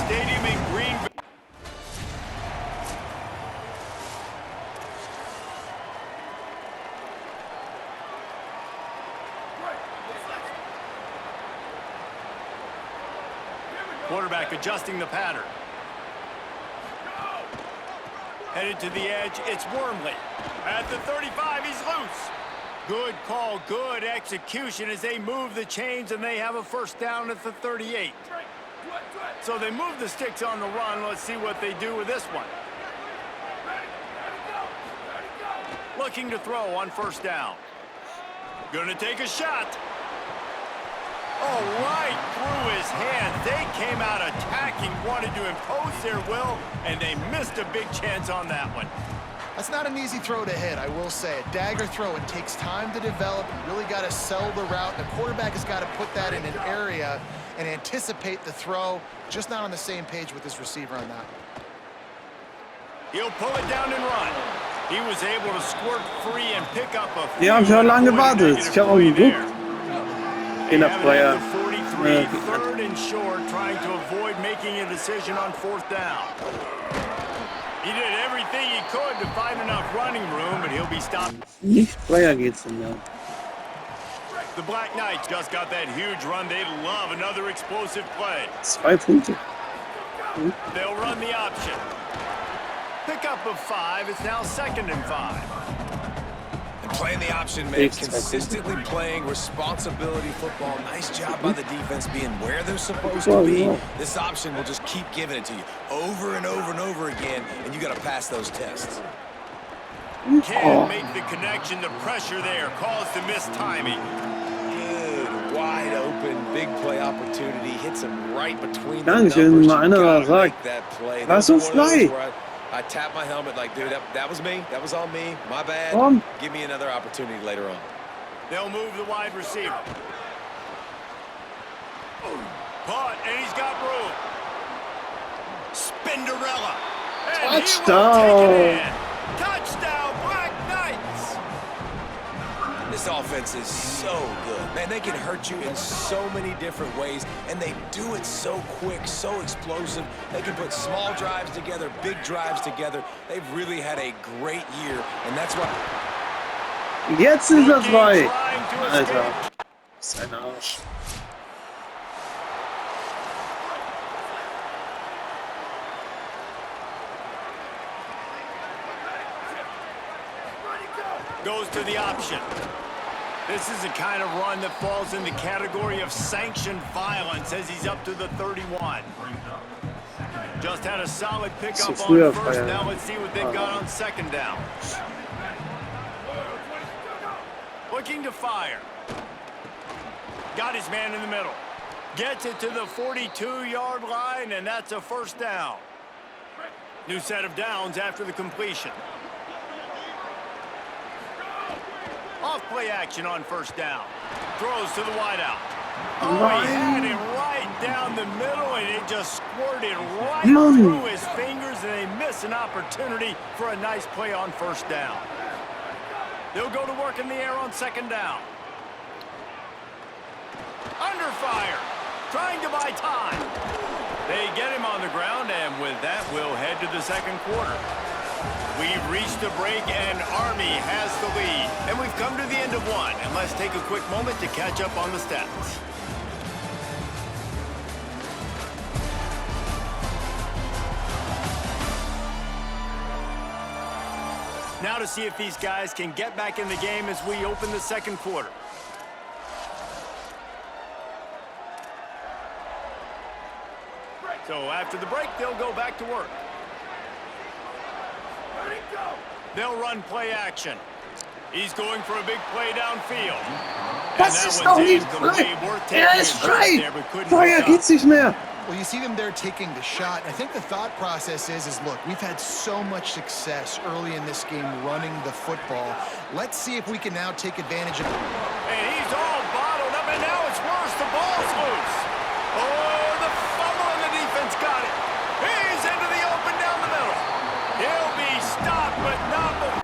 Stadium in Greenville. Quarterback adjusting the pattern. Headed to the edge, it's Wormley. At the 35, he's loose. Good call, good execution as they move the chains, and they have a first down at the 38. So they move the sticks on the run. Let's see what they do with this one. Looking to throw on first down. Gonna take a shot. Oh, right through his hands. They came out attacking, wanted to impose their will, and they missed a big chance on that one. That's not an easy throw to hit, I will say. A dagger throw, it takes time to develop. You really got to sell the route. The quarterback has got to put that in an area and anticipate the throw. Just not on the same page with his receiver on that. He'll pull it down and run. He was able to squirt free and pick up a Die haben schon lange gewartet. Ich habe auch geguckt. In der Freier. 43, third and short, trying to avoid making a decision on fourth down. He did everything he could to find enough running room, and he'll be stopped. Nicht Freier geht's denn ja. The Black Knights just got that huge run. They love another explosive play. 2 Punkte. They'll run the option. Pick up of 5. It's now 2nd and 5. And playing the option means consistently playing responsibility football. Nice job by the defense being where they're supposed to be. This option will just keep giving it to you over and over and over again, and you got to pass those tests. Can't make the connection. The pressure there caused the missed timing. Good, wide open, big play opportunity. Hits him right between the Dankeschön, numbers. mal einer sagt, that play. lass uns frei. I tap my helmet like, dude, that was me. That was on me. My bad. Give me another opportunity later on. They'll move the wide receiver. Caught, and he's got room. Spinderella. And Touchdown. Touchdown, Black Knights. This offense is so good. Man, they can hurt you in so many different ways, and they do it so quick, so explosive. They can put small drives together, big drives together. They've really had a great year, and that's why... Jetzt ist er frei. Alter. Das ist ein Arsch. Goes to the option. This is the kind of run that falls in the category of sanctioned violence as he's up to the 31. Just had a solid pickup on first. Now let's see what they've got on second down. Looking to fire. Got his man in the middle. Gets it to the 42-yard line, and that's a first down. New set of downs after the completion. Off-play action on first down. Throws to the wideout. Oh, he had it right down the middle, and it just squirted right through his fingers, and they miss an opportunity for a nice play on first down. They'll go to work in the air on second down. Under fire. Trying to buy time. They get him on the ground, and with that, we'll head to the second quarter. We've reached the break, and Army has the lead. And we've come to the end of one. And let's take a quick moment to catch up on the stats. Now to see if these guys can get back in the game as we open the second quarter. So after the break, they'll go back to work. They'll run play action. He's going for a big play downfield. Das ist doch nicht frei. Ist frei. Freier geht's nicht mehr. Well, you see them there taking the shot. I think the thought process is look, we've had so much success early in this game running the football. Let's see if we can now take advantage of it. And he's all bottled up, and now it's worse. The ball's loose. Oh, the fumble, and the defense got it. He's into the open down the middle. He'll be stopped, but not before.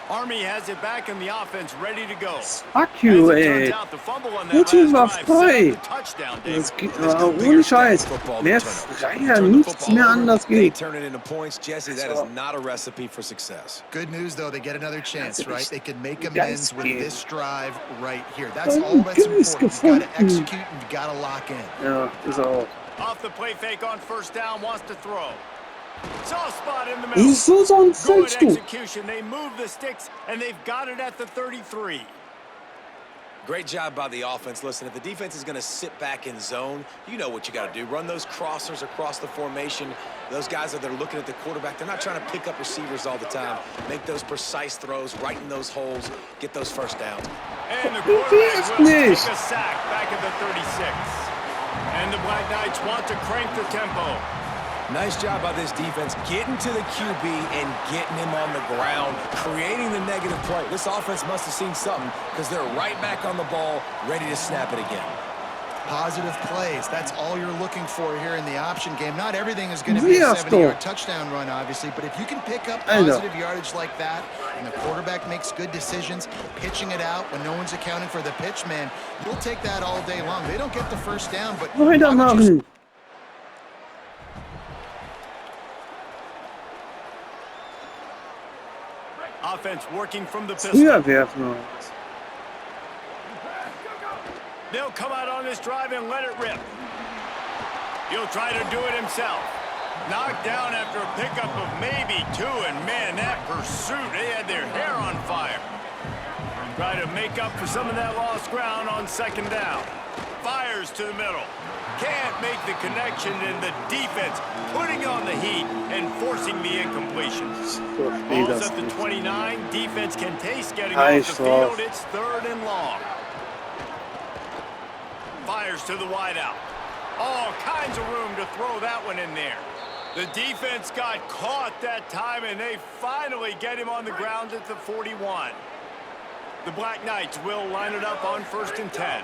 Army has it back in the offense, ready to go. Fuck you, As it ey. turns out, the fumble on that Gut Team war last drive set up frei. the touchdown, David. Das geht, ohne Scheiß. Mehr Freier, nichts mehr anders They geht. turn it into points. Jesse, that is not a recipe for success. Good news, though, they get another chance, Also right? ich- They can make Geist amends with gehen. this drive right here. That's Ein all that's Geist important. You've got to gefunden. execute and you've got to lock in. Ja, ist er auch. Off the play fake on first down, wants to throw. Soft spot in the Das middle. ist so Good sollst du. execution. They move the sticks, and they've got it at the 33. Great job by the offense. Listen, if the defense is going to sit back in zone, you know what you got to do. Run those crossers across the formation. Those guys that are looking at the quarterback, they're not trying to pick up receivers all the time. Make those precise throws, right in those holes, get those first downs. And the Du quarterback wirst will take nicht. a sack back at the 36. And the Black Knights want to crank the tempo. Nice job by this defense getting to the QB and getting him on the ground, creating the negative play. This offense must have seen something because they're right back on the ball, ready to snap it again. Positive plays. That's all you're looking for here in the option game. Not everything is going to be a 70-yard touchdown run, obviously, but if you can pick up positive yardage like that and the quarterback makes good decisions, pitching it out when no one's accounting for the pitch, man, you'll take that all day long. They don't get the first down, but Weitermachen. Offense working from the pistol. Früher werfen. They'll come out on this drive and let it rip. He'll try to do it himself. Knocked down after a pickup of maybe two, and man, that pursuit, they had their hair on fire. Try to make up for some of that lost ground on second down. Fires to the middle. Can't make the connection, and the defense putting on the heat and forcing the incompletion. Ball's at the 29. Defense can taste getting off the field. It's third and long. Fires to the wideout. All kinds of room to throw that one in there. The defense got caught that time, and they finally get him on the ground at the 41. The Black Knights will line it up on 1st and 10.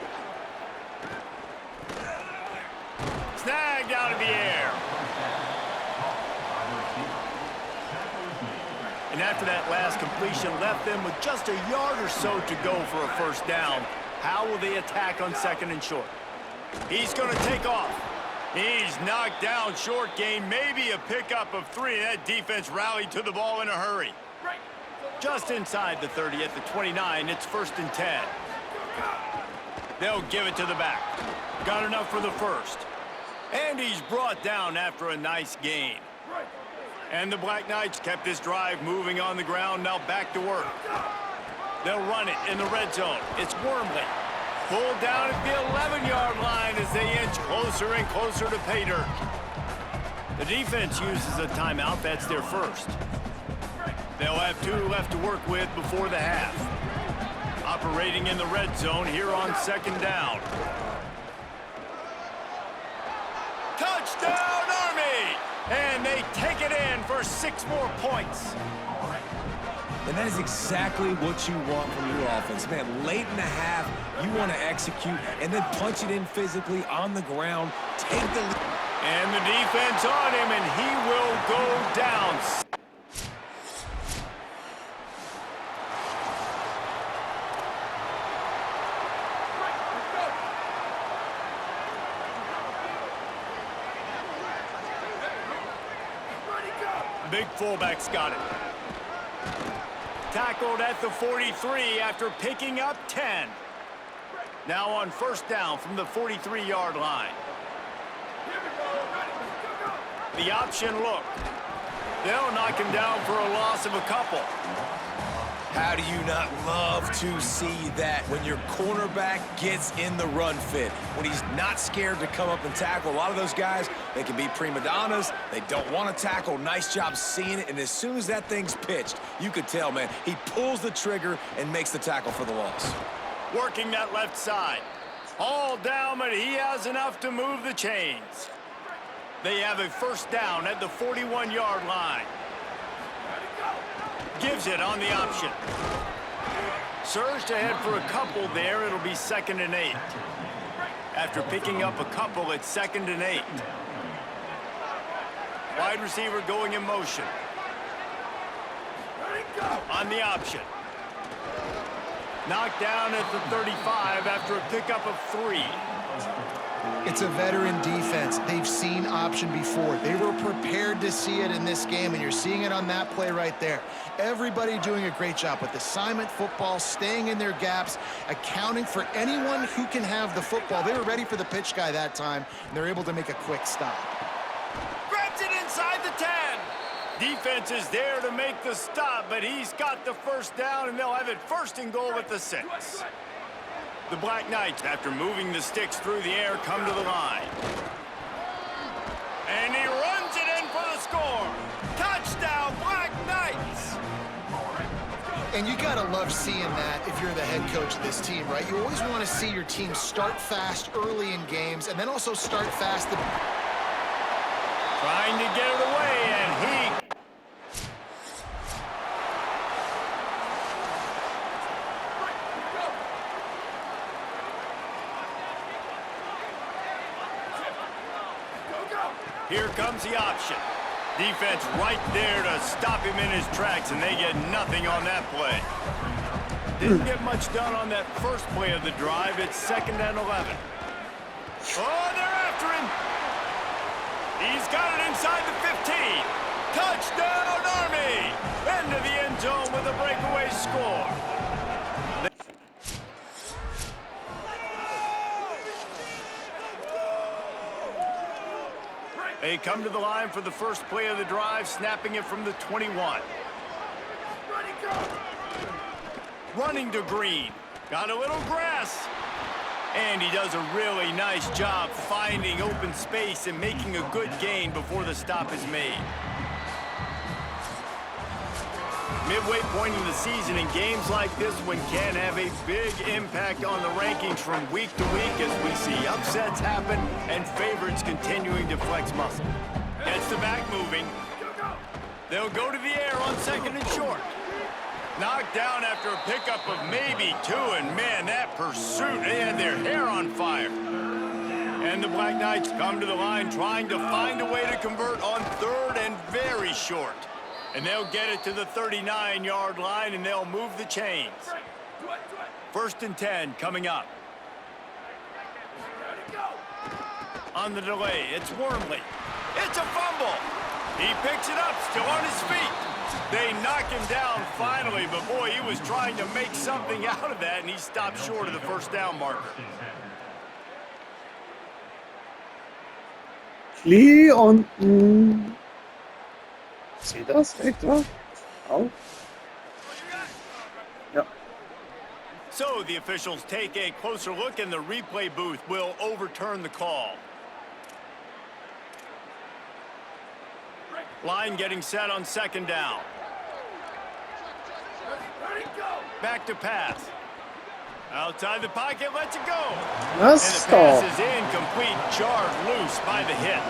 Snagged out of the air. And after that last completion left them with just a yard or so to go for a first down. How will they attack on 2nd and short? He's going to take off. He's knocked down short gain, maybe a pickup of 3. That defense rallied to the ball in a hurry. Just inside the 30 at the 29, it's 1st and 10. They'll give it to the back. Got enough for the first. And he's brought down after a nice gain. And the Black Knights kept this drive moving on the ground, now back to work. They'll run it in the red zone. It's Wormley. Pulled down at the 11-yard line as they inch closer and closer to pay dirt. The defense uses a timeout. That's their first. They'll have 2 left to work with before the half. Operating in the red zone here on 2nd down. Touchdown, Army! And they take it in for 6 more points. And that is exactly what you want from your offense. Man, late in the half, you want to execute and then punch it in physically on the ground. Take the lead. And the defense on him, and he will go down. Big fullback's got it. Tackled at the 43 after picking up 10. Now on 1st down from the 43-yard line. The option look. They'll knock him down for a loss of a couple. How do you not love to see that when your cornerback gets in the run fit? When he's not scared to come up and tackle. A lot of those guys, they can be prima donnas. They don't want to tackle. Nice job seeing it. And as soon as that thing's pitched, you could tell, man, he pulls the trigger and makes the tackle for the loss. Working that left side. All down, but he has enough to move the chains. They have a 1st down at the 41-yard line. Gives it on the option. Surged ahead for a couple there. It'll be 2nd and 8. After picking up a couple, it's 2nd and 8. Wide receiver going in motion. on the option. Knocked down at the 35 after a pickup of 3. It's a veteran defense. They've seen option before. They were prepared to see it in this game, and you're seeing it on that play right there. Everybody doing a great job with assignment football, staying in their gaps, accounting for anyone who can have the football. They were ready for the pitch guy that time, and they're able to make a quick stop. Grabs it inside the 10. Defense is there to make the stop, but he's got the first down, and they'll have it 1st and goal at the 6. The Black Knights, after moving the sticks through the air, come to the line. And he runs it in for the score. Touchdown, Black Knights! And you gotta love seeing that if you're the head coach of this team, right? You always want to see your team start fast early in games and then also start fast. Trying to get it away, and he... Here comes the option. Defense right there to stop him in his tracks, and they get nothing on that play. Didn't get much done on that first play of the drive. It's 2nd and 11. Oh, they're after him. He's got it inside the 15. Touchdown, Army! Into the end zone with a breakaway score. They come to the line for the first play of the drive, snapping it from the 21. Running to Green. Got a little grass. And he does a really nice job finding open space and making a good gain before the stop is made. Midway point in the season, and games like this one can have a big impact on the rankings from week to week as we see upsets happen and favorites continuing to flex muscle. Gets the back moving. They'll go to the air on 2nd and short. Knocked down after a pickup of maybe 2, and man, that pursuit, they had their hair on fire. And the Black Knights come to the line trying to find a way to convert on 3rd and very short. And they'll get it to the 39-yard line, and they'll move the chains. 1st and 10 coming up. On the delay, it's Wormley. It's a fumble. He picks it up, still on his feet. They knock him down finally, but boy, he was trying to make something out of that, and he stopped short of the 1st down marker. Klee unten. Seht das etwa? Auf. Ja. So the officials take a closer look, and the replay booth will overturn the call. Line getting set on 2nd down. Back to pass. Outside the pocket, lets it go. That's And the pass is incomplete, jarred loose by the hit.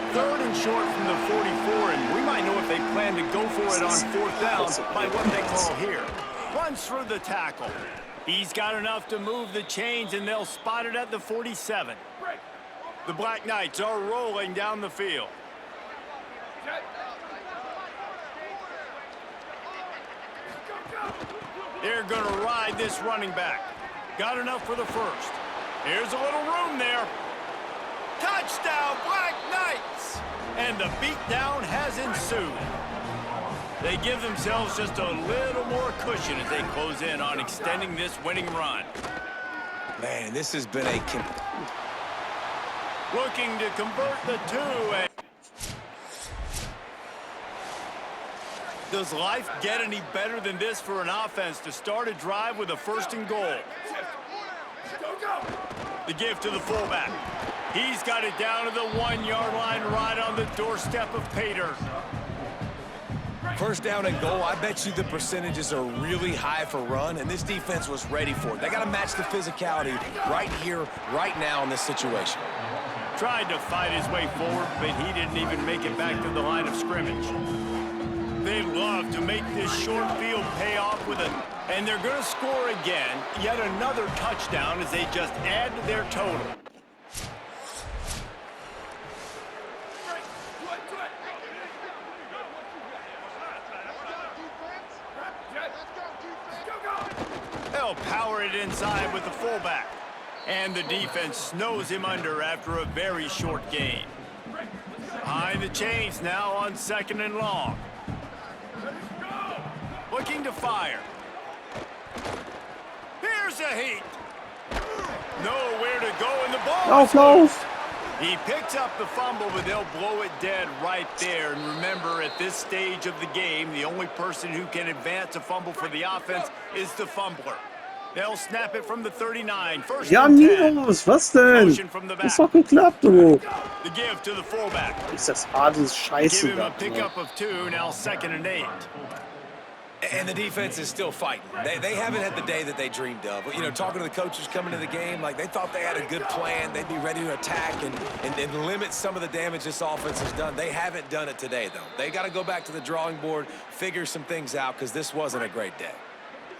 3rd and short from the 44, and we might know if they plan to go for it on 4th down by what they call here. Runs through the tackle. He's got enough to move the chains, and they'll spot it at the 47. The Black Knights are rolling down the field. They're going to ride this running back. Got enough for the 1st. Here's a little room there. Touchdown, Black Knights! And the beatdown has ensued. They give themselves just a little more cushion as they close in on extending this winning run. Man, this has been a... Looking to convert the 2. And does life get any better than this for an offense to start a drive with a 1st and goal? The give to the fullback. He's got it down to the 1-yard line right on the doorstep of Pater. 1st down and goal, I bet you the percentages are really high for run, and this defense was ready for it. They got to match the physicality right here, right now in this situation. Tried to fight his way forward, but he didn't even make it back to the line of scrimmage. They love to make this short field pay off with it, and they're going to score again, yet another touchdown as they just add to their total. They'll power it inside with the fullback. And the defense snows him under after a very short gain. Behind the chains now on 2nd and long. Looking to fire. Here's a heat. Nowhere to go in the ball. Lauf! He picks up the fumble, but they'll blow it dead right there. And remember, at this stage of the game, the only person who can advance a fumble for the offense is the fumbler. They'll snap it from the 39. First Ja, and 10. Milos, was denn? Motion from the Das back. hat geklappt, du. The give to the fullback. Ist das hartes Scheiße Give him a da, ne? pickup of 2, now 2nd and 8. And the defense is still fighting. They haven't had the day that they dreamed of. You know, talking to the coaches coming to the game, like they thought they had a good plan. They'd be ready to attack and limit some of the damage this offense has done. They haven't done it today, though. They got to go back to the drawing board, figure some things out, because this wasn't a great day.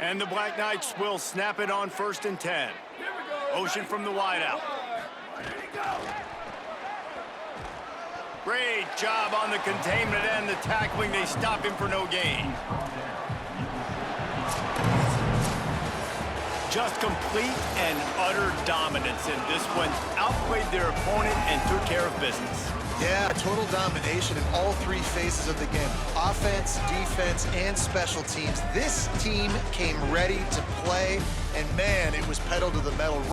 And the Black Knights will snap it on 1st and 10. Motion from the wideout. Great job on the containment and the tackling. They stop him for no gain. Just complete and utter dominance in this one. Outplayed their opponent and took care of business. Yeah, total domination in all 3 phases of the game. Offense, defense, and special teams. This team came ready to play, and man, it was pedal to the metal.